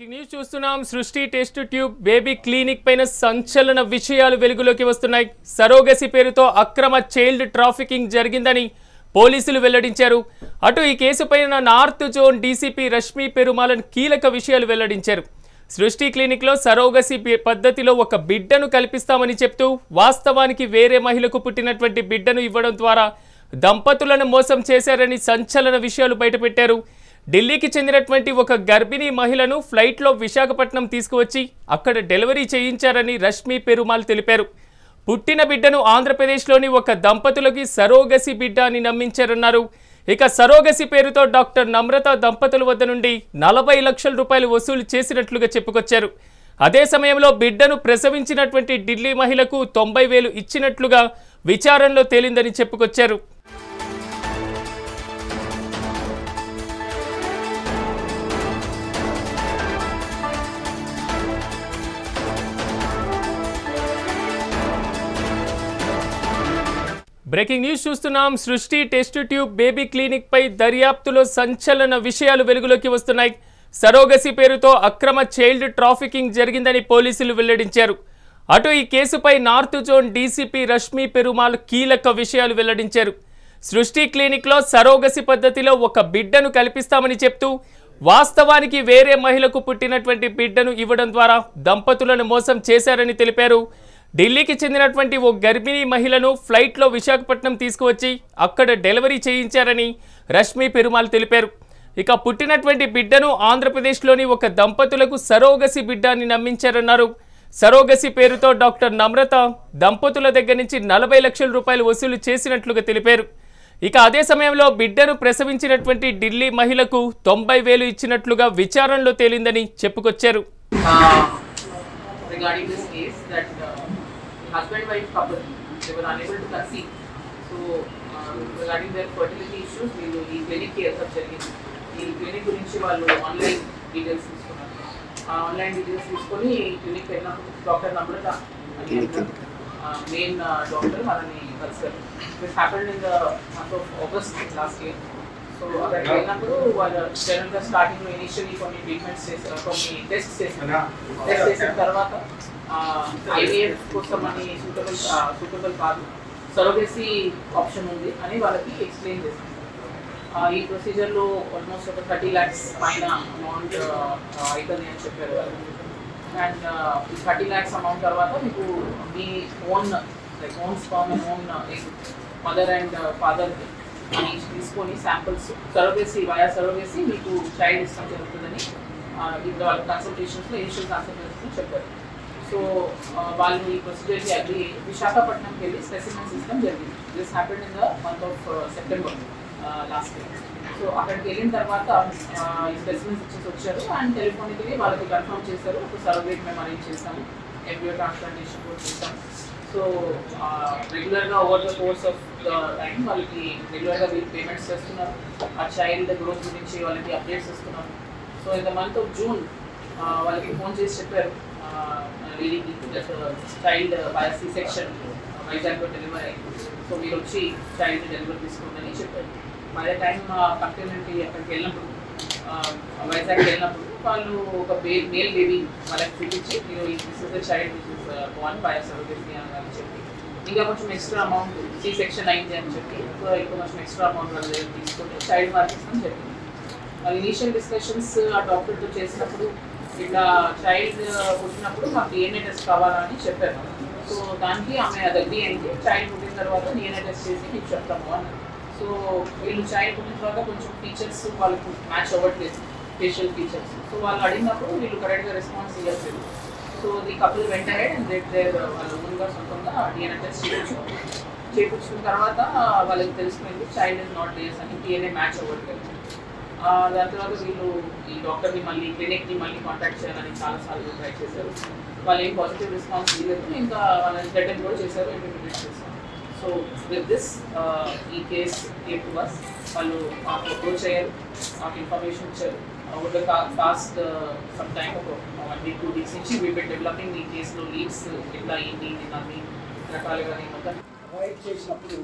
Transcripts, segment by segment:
Breaking news చూస్తున్నాం. సృష్టి test tube baby clinic పైన సంచలన విషయాలు వెలుగులోకి వస్తున్నాయి. సరోగసి పేరుతో అక్రమ చైల్డ్ ట్రాఫికింగ్ జరిగిందని పోలీసులు వెల్లడించారు. అటు ఈ కేసుపైన నార్త్ జోన్ డీసీపీ రష్మి పెరుమాళన్ కీలక విషయాలు వెల్లడించారు. సృష్టి క్లినిక్లో సరోగసి పద్ధతిలో ఒక బిడ్డను కల్పిస్తామని చెప్తూ వాస్తవానికి వేరే మహిళకు పుట్టినటువంటి బిడ్డను ఇవ్వడం ద్వారా దంపతులను మోసం చేశారని సంచలన విషయాలు బయటపెట్టారు. ఢిల్లీకి చెందినటువంటి ఒక గర్భిణీ మహిళను ఫ్లైట్లో విశాఖపట్నం తీసుకువచ్చి అక్కడ డెలివరీ చేయించారని రష్మి పెరుమాళ్ తెలిపారు. పుట్టిన బిడ్డను ఆంధ్రప్రదేశ్లోని ఒక దంపతులకి సరోగసి బిడ్డ అని నమ్మించారన్నారు. ఇక సరోగసి పేరుతో డాక్టర్ నమ్రత దంపతుల వద్ద నుండి 40 లక్షల రూపాయలు వసూలు చేసినట్లుగా చెప్పుకొచ్చారు. అదే సమయంలో బిడ్డను ప్రసవించినటువంటి ఢిల్లీ మహిళకు 90,000 ఇచ్చినట్లుగా విచారణలో తేలిందని చెప్పుకొచ్చారు. బ్రేకింగ్ న్యూస్ చూస్తున్నాం. సృష్టి టెస్ట్ ట్యూబ్ బేబీ క్లినిక్ పై దర్యాప్తులో సంచలన విషయాలు వెలుగులోకి వస్తున్నాయి. సరోగసి పేరుతో అక్రమ చైల్డ్ ట్రాఫికింగ్ జరిగిందని పోలీసులు వెల్లడించారు. అటు ఈ కేసుపై north zone DCP Rashmi Perumal కీలక విషయాలు వెల్లడించారు. సృష్టి క్లినిక్లో సరోగసి పద్ధతిలో ఒక బిడ్డను కల్పిస్తామని చెప్తూ వాస్తవానికి వేరే మహిళకు పుట్టినటువంటి బిడ్డను ఇవ్వడం ద్వారా దంపతులను మోసం చేశారని తెలిపారు. ఢిల్లీకి చెందినటువంటి ఓ గర్భిణీ మహిళను ఫ్లైట్లో విశాఖపట్నం తీసుకువచ్చి అక్కడ డెలివరీ చేయించారని రష్మి పెరుమాళ్ తెలిపారు. ఇక పుట్టినటువంటి బిడ్డను ఆంధ్రప్రదేశ్లోని ఒక దంపతులకు సరోగసి బిడ్డ అని నమ్మించారన్నారు. సరోగసి పేరుతో డాక్టర్ నమ్రత దంపతుల దగ్గర నుంచి 40 లక్షల రూపాయలు వసూలు చేసినట్లుగా తెలిపారు. ఇక అదే సమయంలో బిడ్డను ప్రసవించినటువంటి ఢిల్లీ మహిళకు 90,000 ఇచ్చినట్లుగా విచారణలో తేలిందని చెప్పుకొచ్చారు. Regarding this case that husband-wife couple, they were unable to conceive. So regarding their fertility issues, వీళ్ళు ఈ క్లినిక్ కి ఎసప్ జరిగింది. ఈ క్లినిక్ గురించి వాళ్ళు ఆన్లైన్ డీటెయిల్స్ తీసుకున్నారు. ఆ ఆన్లైన్ డీటెయిల్స్ తీసుకొని ఈ క్లినిక్ వెళ్ళినప్పుడు డాక్టర్ నమ్రత మెయిన్ డాక్టర్ వాళ్ళని కలిసారు. This happened in the month of August last year. So అక్కడికి వెళ్ళినప్పుడు వాళ్ళు జనరల్గా స్టార్టింగ్లో ఇనిషియల్లీ కొన్ని ట్రీట్మెంట్స్ చేశారు, కొన్ని టెస్ట్ చేశారు. టెస్ట్ చేసిన తర్వాత ఐవీఎఫ్ కోసం అని సూటబుల్ కాదు, సరోగసీ ఆప్షన్ ఉంది అని వాళ్ళకి ఎక్స్ప్లెయిన్ చేశారు. ఈ ప్రొసీజర్లో ఆల్మోస్ట్ ఒక 30 lakhs పైన అమౌంట్ అవుతుంది అని చెప్పారు వాళ్ళు. అండ్ ఈ 30 lakhs అమౌంట్ తర్వాత మీకు మీ own sperm own mother and ఫాదర్కి అని తీసుకొని శాంపుల్స్ సరోగసీ మీకు చైల్డ్ ఇష్టం జరుగుతుందని వాళ్ళ కన్సల్టేషన్స్లో ఇనిషియల్ కన్సల్టేషన్స్లో చెప్పారు. సో వాళ్ళు ఈ ప్రొసీజర్కి అగ్రి విశాఖపట్నంకి వెళ్ళి స్పెసిమెన్స్ ఇష్టం జరిగింది. This happened in the month of September last year. So అక్కడికి వెళ్ళిన తర్వాత ఈ స్పెసిమెన్స్ ఇచ్చేసి వచ్చారు అండ్ టెలిఫోనిక్లీ వాళ్ళకి కన్ఫర్మ్ చేశారు. ఒక సరోగేట్ మేము అరేంజ్ చేస్తాము, ఎంబ్రియో ట్రాన్స్ప్లాంటేషన్ కూడా చేస్తాము. సో రెగ్యులర్గా over the course of the time వాళ్ళకి రెగ్యులర్గా వీళ్ళు పేమెంట్స్ చేస్తున్నారు. ఆ చైల్డ్ గ్రోత్ గురించి వాళ్ళకి అప్డేట్స్ ఇస్తున్నారు. So in the month of June వాళ్ళకి ఫోన్ చేసి చెప్పారు లేడీకి చైల్డ్ బై C-section వైజాగ్లో డెలివరీ అయింది. సో మీరు వచ్చి చైల్డ్ డెలివరీ తీసుకోండి చెప్పారు. బై ద టైం కంప్లీమెంట్ అక్కడికి వెళ్ళినప్పుడు వైజాగ్కి వెళ్ళినప్పుడు వాళ్ళు ఒక మేల్ బేబీ వాళ్ళకి చూపించి మీరు ఈ this is the child which is Born by surrogacy అని చెప్పి ఇంకా కొంచెం ఎక్స్ట్రా అమౌంట్ C-section అయింది అని చెప్పి ఇంకా కొంచెం ఎక్స్ట్రా అమౌంట్ వాళ్ళ దగ్గర తీసుకొని చైల్డ్ మార్కిస్తామని చెప్పింది. వాళ్ళు ఇనీషియల్ డిస్కషన్స్ ఆ డాక్టర్తో చేసినప్పుడు ఇట్లా చైల్డ్ పుట్టినప్పుడు మాకు DNA టెస్ట్ కావాలని చెప్పారు. సో దానికి ఆమె అది అగ్రీ అయింది. చైల్డ్ పుట్టిన తర్వాత DNA టెస్ట్ చేసి మీకు చెప్తాము అన్నారు. సో వీళ్ళు చైల్డ్ పుట్టిన తర్వాత కొంచెం ఫీచర్స్ వాళ్ళకు మ్యాచ్ అవ్వట్లేదు, ఫేషియల్ ఫీచర్స్. సో వాళ్ళు అడిగినప్పుడు వీళ్ళు కరెక్ట్గా రెస్పాన్స్ ఇవ్వట్లేదు. సో ది కపుల్ వెంట హెడ్ అండ్ వాళ్ళ ఓన్గా సొంతంగా DNA టెస్ట్ చేయించుకున్న తర్వాత వాళ్ళకి తెలిసిపోయింది చైల్డ్ ఇస్ నాట్ డేస్ అని, DNA మ్యాచ్ అవ్వట్లేదు. దాని తర్వాత వీళ్ళు ఈ డాక్టర్ని మళ్ళీ క్లినిక్ని మళ్ళీ కాంటాక్ట్ చేయాలని చాలాసార్లు ట్రై చేశారు. వాళ్ళు ఏం పాజిటివ్ రెస్పాన్స్ ఇవ్వలేదు. ఇంకా వాళ్ళని థ్రెటన్ కూడా చేశారు, ఇంటిమేట్ చేశారు. సో విత్ దిస్ ఈ కేస్ కేమ్ టు అస్. వాళ్ళు మాకు అప్రోచ్ అయ్యారు, మాకు ఇన్ఫర్మేషన్ ఇచ్చారు. Over the past some time ఒక 1 week 2 weeks నుంచి వీ బీన్ డెవలపింగ్ ఈ కేసులో లీడ్స్ ఎట్లా ఏంటి అన్ని రకాలుగా మొత్తం రైడ్ చేసినప్పుడు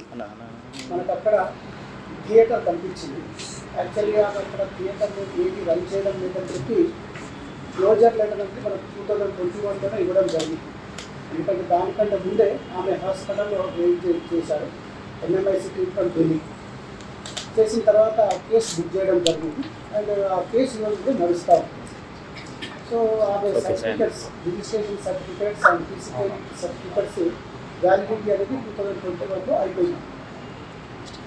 మనకు అక్కడ థియేటర్ కనిపించింది. యాక్చువల్గా అక్కడ థియేటర్లో ఏది రన్ చేయడం లేదని చెప్పి క్లోజర్ లెటర్ అనేది మనకు 2021లోనే ఇవ్వడం జరిగింది. ఎందుకంటే దానికంటే ముందే ఆమె హాస్పిటల్లో వెయిట్ చేశారు. ఎంఎంఐసి ట్రీట్మెంట్ ఢిల్లీ చేసిన తర్వాత కేసు బుక్ చేయడం జరిగింది. అండ్ ఆ కేసు ఈరోజు కూడా నడుస్తూ ఉంది. సో ఆమె certificates, registration certificates and physical certificates validity అనేది 2021లో అయిపోయింది.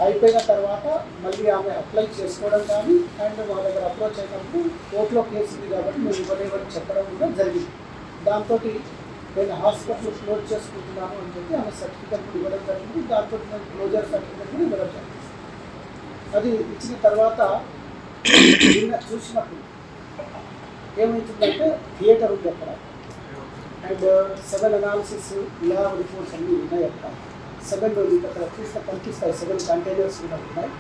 అయిపోయిన తర్వాత మళ్ళీ ఆమె అప్లై చేసుకోవడం కానీ అండ్ మా దగ్గర అప్రోచ్ అయినప్పుడు కోర్టులో కేసు ఉంది కాబట్టి మేము ఇవ్వలేమని చెప్పడం కూడా జరిగింది. దాంతో నేను హాస్పిటల్ క్లోజ్ చేసుకుంటున్నాను అని చెప్పి ఆమె సర్టిఫికెట్ కూడా ఇవ్వడం జరిగింది. దాంతో నేను క్లోజర్ సర్టిఫికెట్ కూడా ఇవ్వడం జరిగింది. అది ఇచ్చిన తర్వాత నిన్న చూసినప్పుడు ఏమవుతుందంటే థియేటర్ ఉంది అక్కడ అండ్ 7 అనాలిసిస్ ల్యాబ్ రిపోర్ట్స్ అన్నీ ఉన్నాయి అక్కడ. 7 రోజులు అక్కడ చూస్తే కనిపిస్తాయి. 7 కంటైనర్స్ కూడా ఉన్నాయి.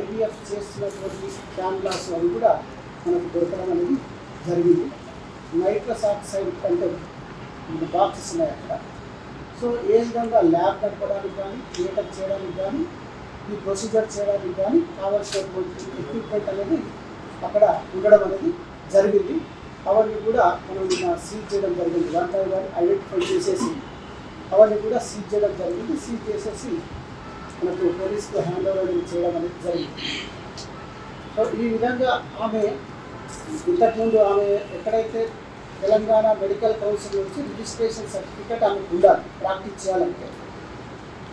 IVF చేస్తున్నటువంటి క్యాన్లాస్ అవి కూడా మనకు దొరకడం అనేది జరిగింది. నైట్రస్ ఆక్సైడ్ కంటెంట్ బాక్సెస్ ఉన్నాయి అక్కడ. సో ఏ విధంగా ల్యాబ్ నడపడానికి కానీ థియేటర్ చేయడానికి కానీ ఈ ప్రొసీజర్ చేయడానికి కానీ కావాల్సినటువంటి ఎక్విప్మెంట్ అనేది అక్కడ ఉండడం అనేది జరిగింది. అవన్నీ కూడా మనం నిన్న సీజ్ చేయడం జరిగింది. 1 by 1 ఐడెంటిఫై చేసేసి అవన్నీ కూడా సీజ్ చేయడం జరిగింది. సీజ్ చేసేసి మనకు పోలీసుకు హ్యాండ్ ఓవర్ చేయడం అనేది జరిగింది. సో ఈ విధంగా ఆమె ఇంతకుముందు ఆమె ఎక్కడైతే తెలంగాణ మెడికల్ కౌన్సిల్ నుంచి రిజిస్ట్రేషన్ సర్టిఫికేట్ ఆమెకు ఉండాలి ప్రాక్టీస్ చేయాలంటే.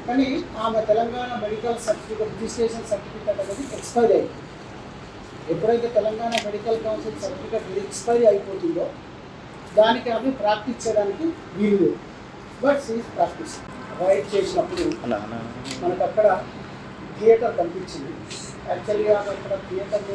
కానీ ఆమె Telangana medical certificate registration certificate అనేది ఎక్స్పైర్ అయింది. ఎప్పుడైతే Telangana medical council certificate expiry అయిపోతుందో దానికి ఆమె ప్రాక్టీస్ చేయడానికి వీలు లేదు. బట్ సీజ్ ప్రాక్టీస్ రైడ్ చేసినప్పుడు మనకు అక్కడ థియేటర్ కనిపించింది. యాక్చువల్గా అక్కడ థియేటర్